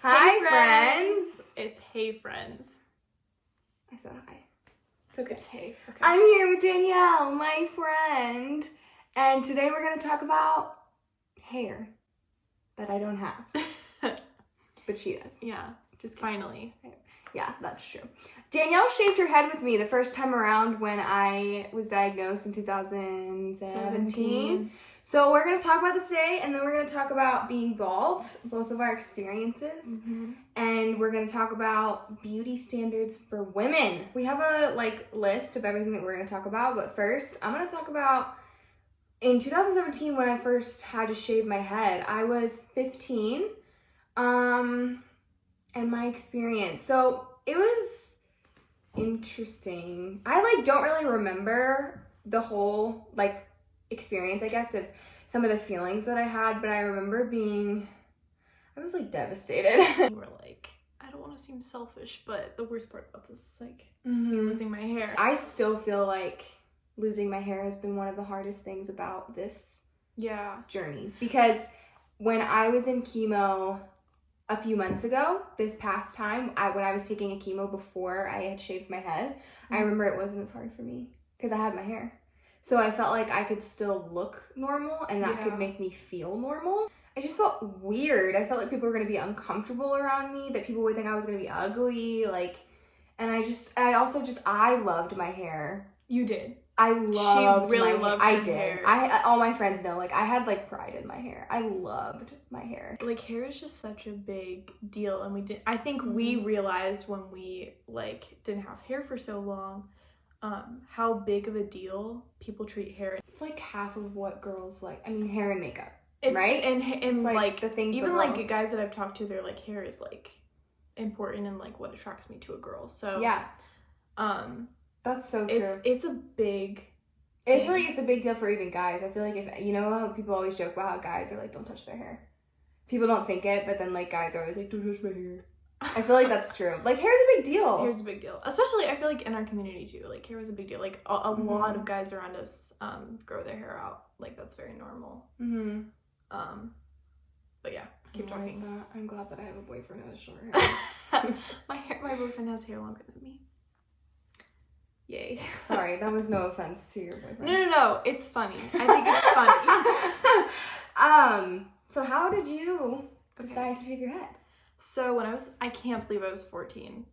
Hi, friends. It's Hey Friends. I said hi. It's okay. It's Hey. Okay. I'm here with Danielle, my friend, and today we're going to talk about hair that I don't have, but she does. Yeah, Just kidding. finally. Yeah, that's true. Danielle shaved her head with me the first time around when I was diagnosed in 2017. So we're going to talk about this today, and then we're going to talk about being bald, both of our experiences, and we're going to talk about beauty standards for women. We have a list of everything that we're going to talk about, but first I'm going to talk about in 2017 when I first had to shave my head. I was 15, and my experience. So it was interesting. I don't really remember the whole experience, I guess, of some of the feelings that I had, but I remember I was devastated. You were like, I don't want to seem selfish, but the worst part about this is me losing my hair. I still feel like losing my hair has been one of the hardest things about this journey, because when I was in chemo a few months ago, this past time, when I was taking a chemo before I had shaved my head, I remember it wasn't as hard for me because I had my hair. So I felt like I could still look normal, and that could make me feel normal. I just felt weird. I felt like people were going to be uncomfortable around me, that people would think I was going to be ugly, and I loved my hair. You did. I loved She really my loved hair. I her did. hair. All my friends know, I had pride in my hair. I loved my hair. Hair is just such a big deal, and I think we realized when we didn't have hair for so long, how big of a deal people treat hair. It's half of what girls like. I mean, hair and makeup, It's, right? And It's the thing. even for girls. guys that I've talked to, their hair is important and what attracts me to a girl. So yeah, that's so true. It's a big. I feel like it's a big deal for even guys. I feel like if how people always joke about how guys are don't touch their hair. People don't think it, but then guys are always don't touch my hair. I feel like that's true. Hair's a big deal. Hair's a big deal. Especially, I feel in our community, too. Hair was a big deal. A lot of guys around us grow their hair out. That's very normal. But yeah, keep talking. I'm glad that I have a boyfriend who has short hair. My boyfriend has hair longer than me. Yay. Sorry, that was no offense to your boyfriend. No. It's funny. I think it's funny. So how did you decide to shave your head? So I can't believe I was 14.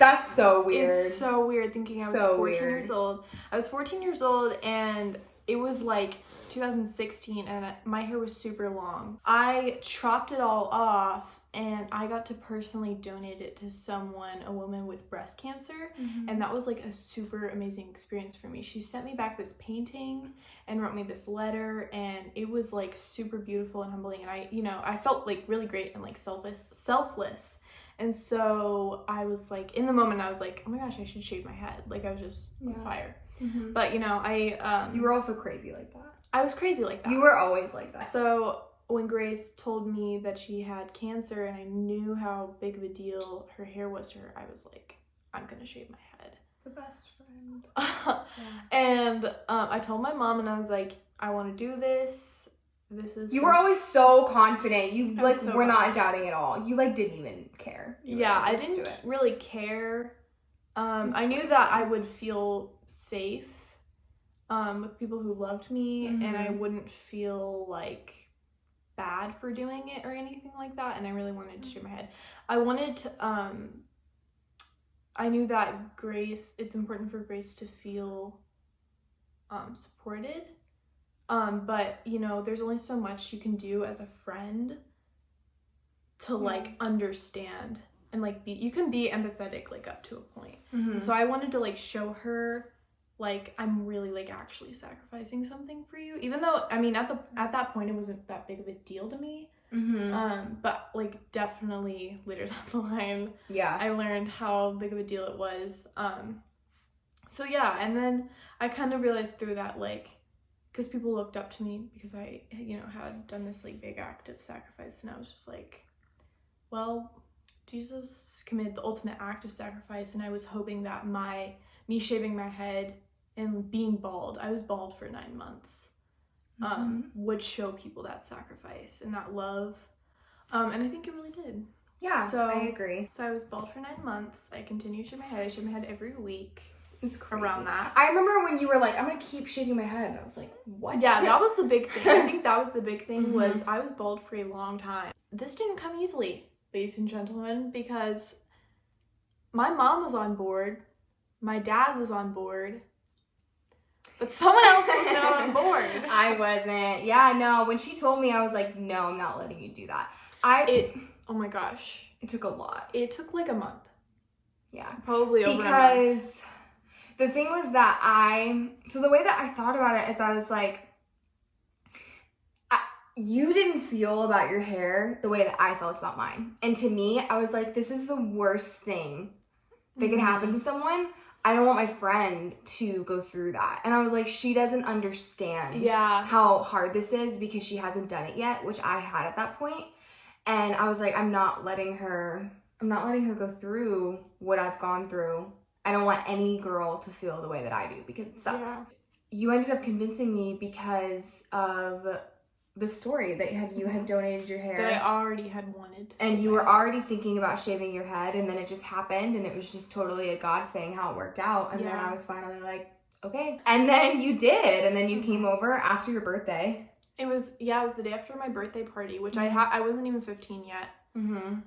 That's so weird. It's so weird thinking I was 14 years old. I was 14 years old, and it was 2016, and my hair was super long. I chopped it all off, and I got to personally donate it to a woman with breast cancer, and that was a super amazing experience for me. She sent me back this painting and wrote me this letter, and it was super beautiful and humbling, and I felt really great and selfless. And so I was in the moment, I was oh my gosh, I should shave my head. I was just on fire. But you were also crazy like that. I was crazy like that. You were always like that. So when Grace told me that she had cancer, and I knew how big of a deal her hair was to her, I was I'm gonna shave my head. The best friend. And I told my mom, and I was I want to do this. You were always so confident. You were not confident. doubting at all. You didn't even care. I didn't really care. I knew that I would feel safe with people who loved me, and I wouldn't feel bad for doing it or anything like that, and I really wanted to shave my head. I wanted to I knew that it's important for Grace to feel supported, but there's only so much you can do as a friend to understand and you can be empathetic up to a point. So I wanted to show her I'm really actually sacrificing something for you, even though at that point it wasn't that big of a deal to me. But definitely later down the line, I learned how big of a deal it was. So yeah, and then I kind of realized through that because people looked up to me because I had done this big act of sacrifice, and I was just well, Jesus committed the ultimate act of sacrifice, and I was hoping that me shaving my head and being bald, I was bald for 9 months, would show people that sacrifice and that love. And I think it really did. Yeah, so, I agree. So I was bald for 9 months. I continued to shave my head. I shaved my head every week. It's crazy. Around that. I remember when you were like, I'm going to keep shaving my head. And I was like, what? Yeah, that was the big thing. I think that was the big thing was I was bald for a long time. This didn't come easily, ladies and gentlemen, because my mom was on board. My dad was on board. But someone else was not on board. I wasn't. Yeah, no. When she told me, I was like, no, I'm not letting you do that. Oh my gosh. It took a lot. It took like a month. Yeah. Probably over a month. Because the thing was that so the way that I thought about it is I was like, you didn't feel about your hair the way that I felt about mine. And to me, I was like, this is the worst thing that could happen to someone. I don't want my friend to go through that. And I was like, she doesn't understand how hard this is because she hasn't done it yet, which I had at that point. And I was like, I'm not letting her go through what I've gone through. I don't want any girl to feel the way that I do because it sucks. Yeah. You ended up convincing me because of the story that you had donated your hair. That I already had wanted. And you were already thinking about shaving your head, and then it just happened, and it was just totally a God thing how it worked out. And then I was finally like, okay. And then you did, and then you came over after your birthday. It was the day after my birthday party, which I wasn't even 15 yet. And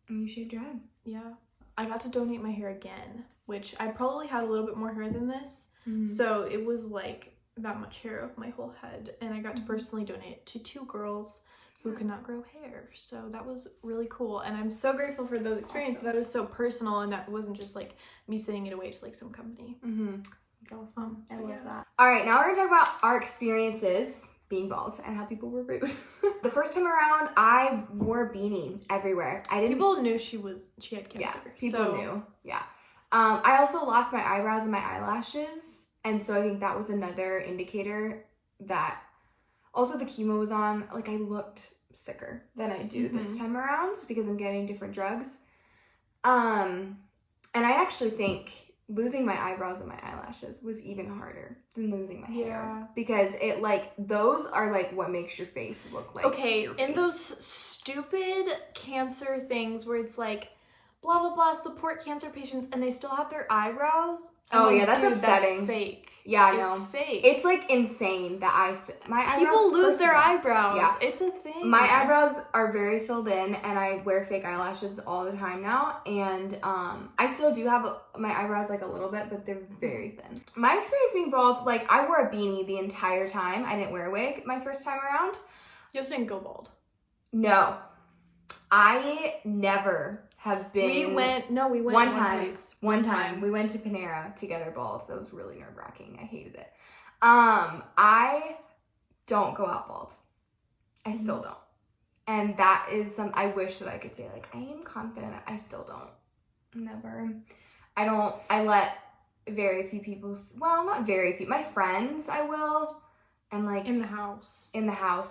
you shaved your head. Yeah. I got to donate my hair again, which I probably had a little bit more hair than this. So it was like that much hair of my whole head, and I got to personally donate to 2 girls who could not grow hair. So that was really cool, and I'm so grateful for those experiences. Awesome. That was so personal, and that wasn't just like me sending it away to like some company. That's awesome. I love that. All right, now we're gonna talk about our experiences being bald and how people were rude. The first time around, I wore a beanie everywhere. People knew she had cancer. Yeah, people knew. Yeah. I also lost my eyebrows and my eyelashes. And so I think that was another indicator that also the chemo was on. Like, I looked sicker than I do this time around because I'm getting different drugs. And I actually think losing my eyebrows and my eyelashes was even harder than losing my hair. Because it, like, those are, like, what makes your face look like your face. And those stupid cancer things where it's, like, blah, blah, blah, support cancer patients, and they still have their eyebrows. Oh, yeah, that's upsetting. That's fake. Yeah, I know. It's fake. It's, like, insane that my eyebrows... People lose their eyebrows. Yeah. It's a thing. My eyebrows are very filled in, and I wear fake eyelashes all the time now, and I still do have my eyebrows, like, a little bit, but they're very thin. My experience being bald, like, I wore a beanie the entire time. I didn't wear a wig my first time around. You just didn't go bald. No. I never... have been... We went one time. We went to Panera together bald. That was really nerve-wracking. I hated it. I don't go out bald. I still don't. And that is I wish that I could say, like, I am confident. I still don't. Never. I let very few people... Well, not very few. My friends, I will. And, like... In the house,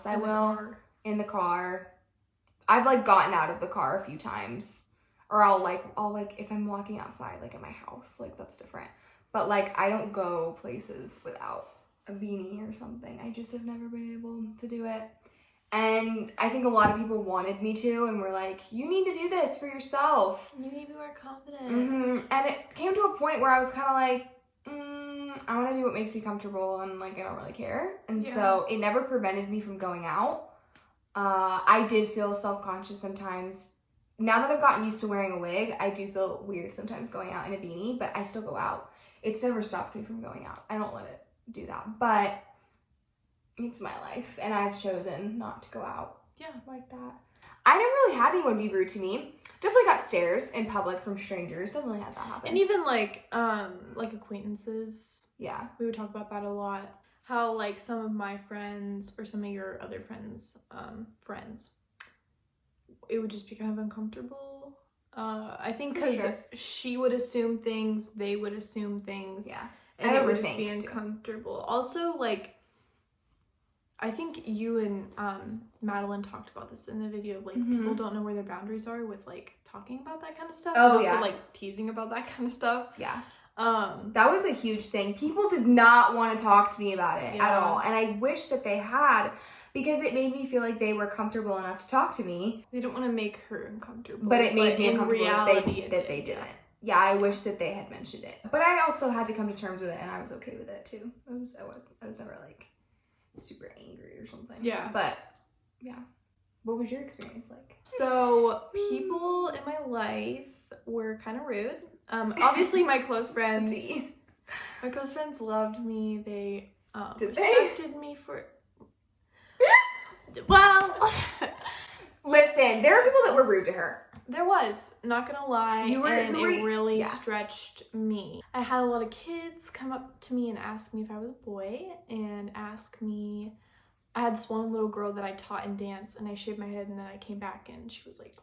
I will. In the car. I've, like, gotten out of the car a few times. Or I'll if I'm walking outside, like, at my house, like, that's different. But, like, I don't go places without a beanie or something. I just have never been able to do it. And I think a lot of people wanted me to and were like, you need to do this for yourself. You need to be more confident. And it came to a point where I was kind of like, I want to do what makes me comfortable and, like, I don't really care. And so it never prevented me from going out. I did feel self-conscious sometimes. Now that I've gotten used to wearing a wig, I do feel weird sometimes going out in a beanie, but I still go out. It's never stopped me from going out. I don't let it do that, but it's my life, and I've chosen not to go out like that. I never really had anyone be rude to me. Definitely got stares in public from strangers. Definitely had that happen. And even, like acquaintances. Yeah. We would talk about that a lot. How, like, some of my friends, or some of your other friends, it would just be kind of uncomfortable. I think because she would assume things, they would assume things. Yeah. And it would just be uncomfortable. Too. Also, like, I think you and Madeline talked about this in the video of, like, people don't know where their boundaries are with, like, talking about that kind of stuff. Oh, and also, like, teasing about that kind of stuff. Yeah. That was a huge thing. People did not want to talk to me about it at all. And I wish that they had, because it made me feel like they were comfortable enough to talk to me. They don't want to make her uncomfortable. But it made me uncomfortable that they didn't. Yeah, I wish that they had mentioned it. But I also had to come to terms with it, and I was okay with it too. I was never like super angry or something. Yeah. But yeah. What was your experience like? So people in my life were kind of rude. Obviously my close friends loved me. They respected me for well listen, there are people that were rude to her. There was, not gonna lie, and it really stretched me. I had a lot of kids come up to me and ask me if I was a boy, and ask me, I had this one little girl that I taught in dance, and I shaved my head, and then I came back, and she was like,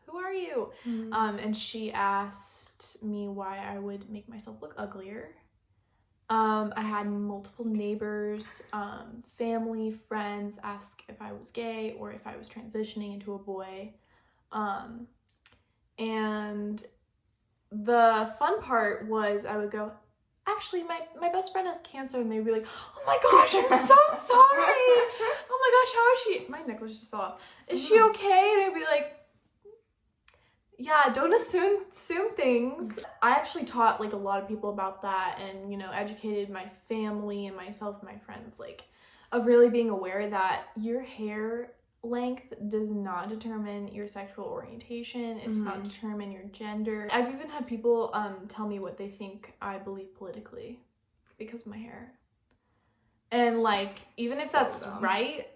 who are you? And she asked me why I would make myself look uglier. I had multiple neighbors, family, friends ask if I was gay or if I was transitioning into a boy. And the fun part was I would go, actually, my best friend has cancer, and they'd be like, oh my gosh, I'm so sorry. Oh my gosh, how is she? My necklace just fell off. Is she okay? And I'd be like, yeah, don't assume things. I actually taught like a lot of people about that, and, you know, educated my family and myself and my friends, like, of really being aware that your hair length does not determine your sexual orientation. It's not determine your gender. I've even had people tell me what they think I believe politically because of my hair. And like, even if that's right,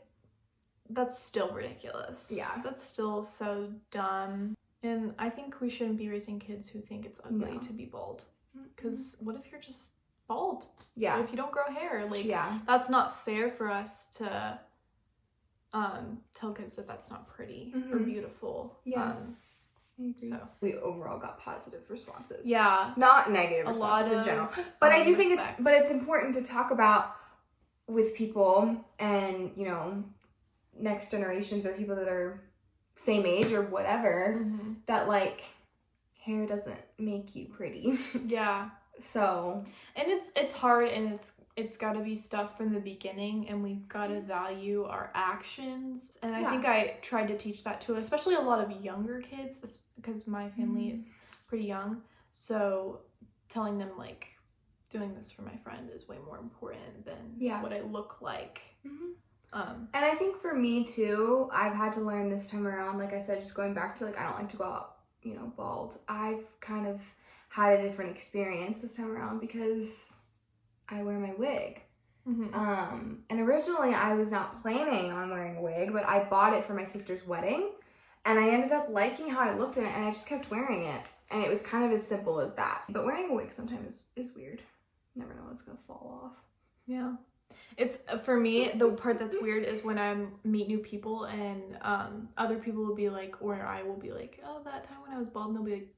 that's still ridiculous. Yeah. That's still so dumb. And I think we shouldn't be raising kids who think it's ugly to be bald. Because what if you're just bald? Yeah. What if you don't grow hair? Like, that's not fair for us to tell kids that that's not pretty or beautiful. Yeah. I agree. So we overall got positive responses. Yeah. Not negative responses in general. But I do think it's important to talk about with people and, you know, next generations or people that are same age or whatever, that like hair doesn't make you pretty. Yeah. So, and it's hard, and it's got to be stuff from the beginning, and we've got to value our actions. And I think I tried to teach that to especially a lot of younger kids, because my family is pretty young. So telling them like doing this for my friend is way more important than what I look like. And I think for me too, I've had to learn this time around, like I said, just going back to like, I don't like to go out, you know, bald. I've kind of had a different experience this time around because I wear my wig. And originally I was not planning on wearing a wig, but I bought it for my sister's wedding, and I ended up liking how I looked in it, and I just kept wearing it. And it was kind of as simple as that. But wearing a wig sometimes is weird. You never know when it's gonna fall off. Yeah. It's, for me, the part that's weird is when I meet new people, and other people will be like, or I will be like, oh, that time when I was bald, and they'll be like,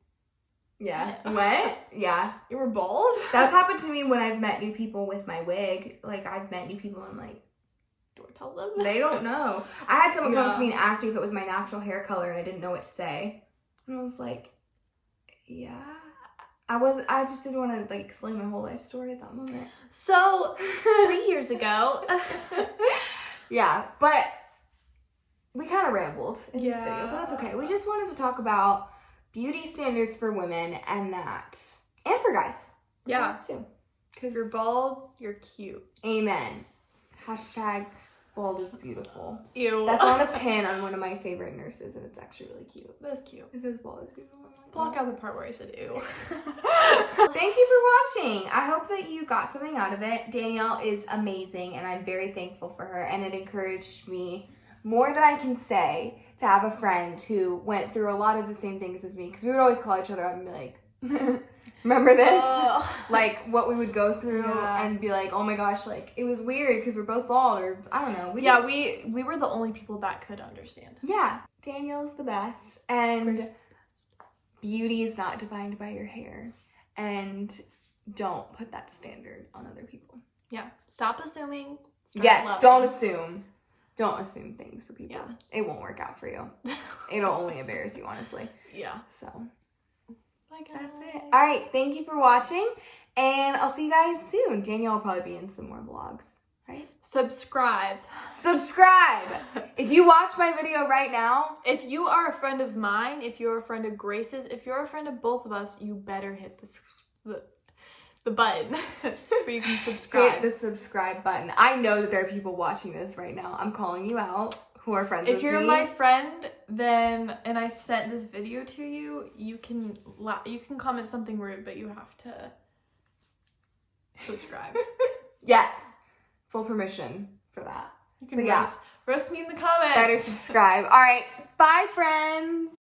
yeah. What? Yeah. You were bald? That's happened to me when I've met new people with my wig. Like, I've met new people and I'm like, do I tell them? They don't know. I had someone come to me and ask me if it was my natural hair color, and I didn't know what to say. And I was like, yeah. I just didn't want to like explain my whole life story at that moment. So 3 years ago. Yeah, but we kind of rambled in this video, but that's okay. We just wanted to talk about beauty standards for women and for guys. Yeah. Guys too. If you're bald, you're cute. Amen. Hashtag bald is beautiful. Ew. That's on a pin on one of my favorite nurses, and it's actually really cute. That's cute. It says bald is beautiful. Block out the part where I said ew. Thank you for watching. I hope that you got something out of it. Danielle is amazing, and I'm very thankful for her, and it encouraged me more than I can say to have a friend who went through a lot of the same things as me, because we would always call each other up and be like, remember this? Like what we would go through and be like, oh my gosh, like it was weird because we're both bald, or I don't know. We were the only people that could understand. Yeah. Danielle's the best, and beauty is not defined by your hair, and don't put that standard on other people. Yeah. Stop assuming. Don't assume. Don't assume things for people. Yeah. It won't work out for you. It'll only embarrass you, honestly. Yeah. So, that's it. All right. Thank you for watching, and I'll see you guys soon. Danielle will probably be in some more vlogs. right? Subscribe. If you watch my video right now. If you are a friend of mine, if you're a friend of Grace's, if you're a friend of both of us, you better hit the button so you can subscribe. Hit the subscribe button. I know that there are people watching this right now. I'm calling you out who are friends with me. If you're my friend, then, and I sent this video to you, you can comment something rude, but you have to subscribe. Yes. Full permission for that. You can roast me in the comments. Better subscribe. All right. Bye, friends.